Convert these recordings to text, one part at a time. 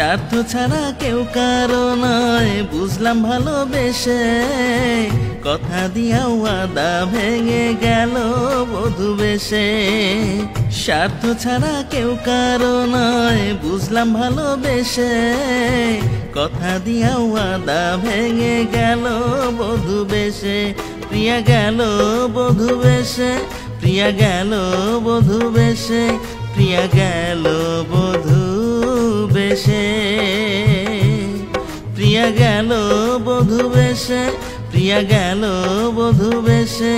স্বার্থ ছাড়া কেউ কারো নয়, বুঝলাম ভালোবেসে। কথা দিয়া ওয়াদা ভেঙে গেল বধূ বেশে। স্বার্থ ছাড়া কেউ কারো নয়, বুঝলাম ভালোবেসে। কথা দিয়া ওয়াদা ভেঙে গেল বধূ বেশে। প্রিয়া গেল বধূ বেশে, প্রিয়া গেল বধূ বেশে, প্রিয়া গেল বধূ বেশে। প্রিয়া গেল বধূ বেশে, প্রিয়া গেল বধূ বেশে,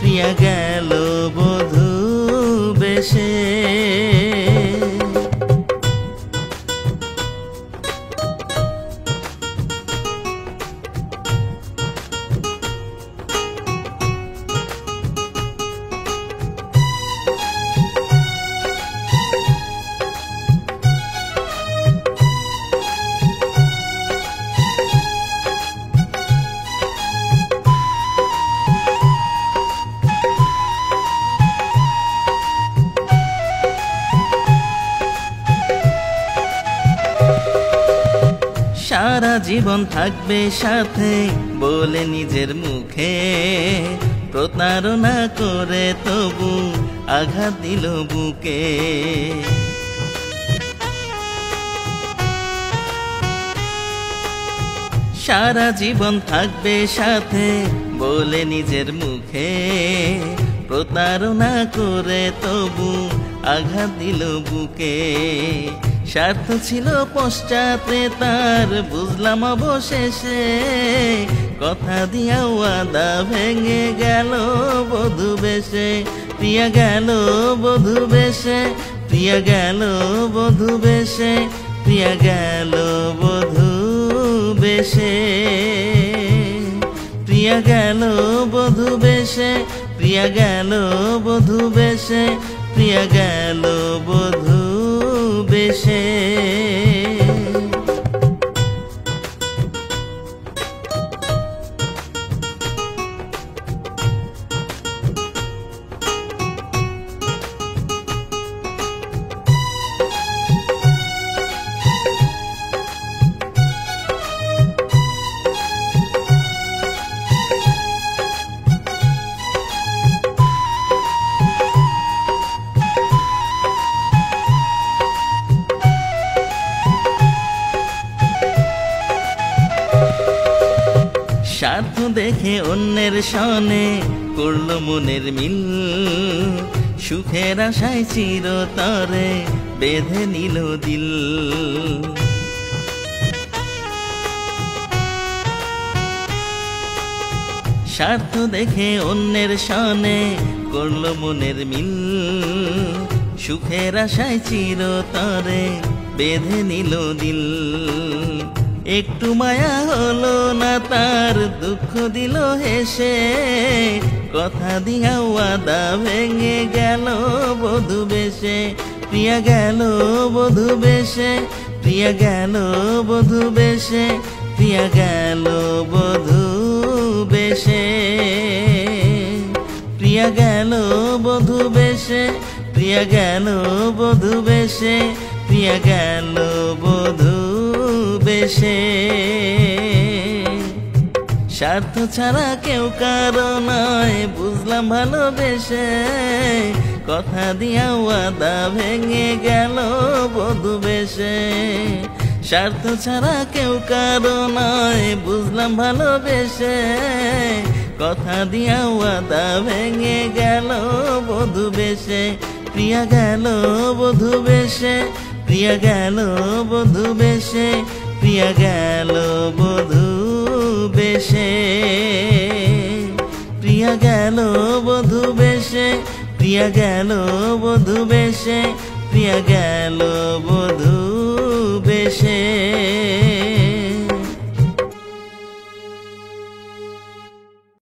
প্রিয়া গেল বধূ বেশে। সারা জীবন থাকবে সাথে বলে নিজের মুখে, প্রতারণা করে তবু আঘাত দিল বুকে। সারা জীবন থাকবে সাথে বলে নিজের মুখে, প্রতারণা করে তবু আঘাত দিল বুকে। স্বার্থ ছিল পশ্চাতে তার, বুঝলাম অবশেষে। কথা দিয়া ওয়াদা ভেঙে গেল বধূ বেশে। প্রিয়া গেল বধূ বেশে, প্রিয়া গেল বধূ বেশে, প্রিয়া গেল বধূ বেশে। প্রিয়া গেল বধূ বেশে, প্রিয়া গেল বধূ বেশে, প্রিয়া গেল বধূ বেশে। স্বার্থ দেখে অন্যের সনে করলো মনের মিল, সুখের আশায় চিরতরে বেঁধে নিল দিল। স্বার্থ দেখে অন্যের সনে করলো মনের মিল, সুখের আশায় চিরতরে বেঁধে নিল দিল। একটু মায়া হলো না তার, দুঃখ দিল হেসে। কথা দিয়া ওয়াদা ভেঙে গেল বধূ বেশে। প্রিয়া গেল বধূ বেশে, প্রিয়া গেল বধূ বেশে, প্রিয়া গেল বধূ বেশে। প্রিয়া গেল বধূ বেশে, প্রিয়া গেল বধূ বেশে, প্রিয়া গেল বধূ বেশে। স্বার্থ ছাড়া কেউ কারো নয়, বুঝলাম ভালোবেসে। কথা দিয়া ওয়াদা ভেঙে গেল বধূ বেশে। স্বার্থ ছাড়া কেউ কারো নয়, বুঝলাম ভালোবেসে। কথা দিয়া ওয়াদা ভেঙে গেল বধূ বেশে। প্রিয়া গেল বধূ বেশে, প্রিয়া গেল বধূ বেশে, প্রিয়া গেল বধূ বেশে। প্রিয়া গেল বধূ বেশে, প্রিয়া গেল বধূ বেশে, প্রিয়া গেল বধূ বেশে।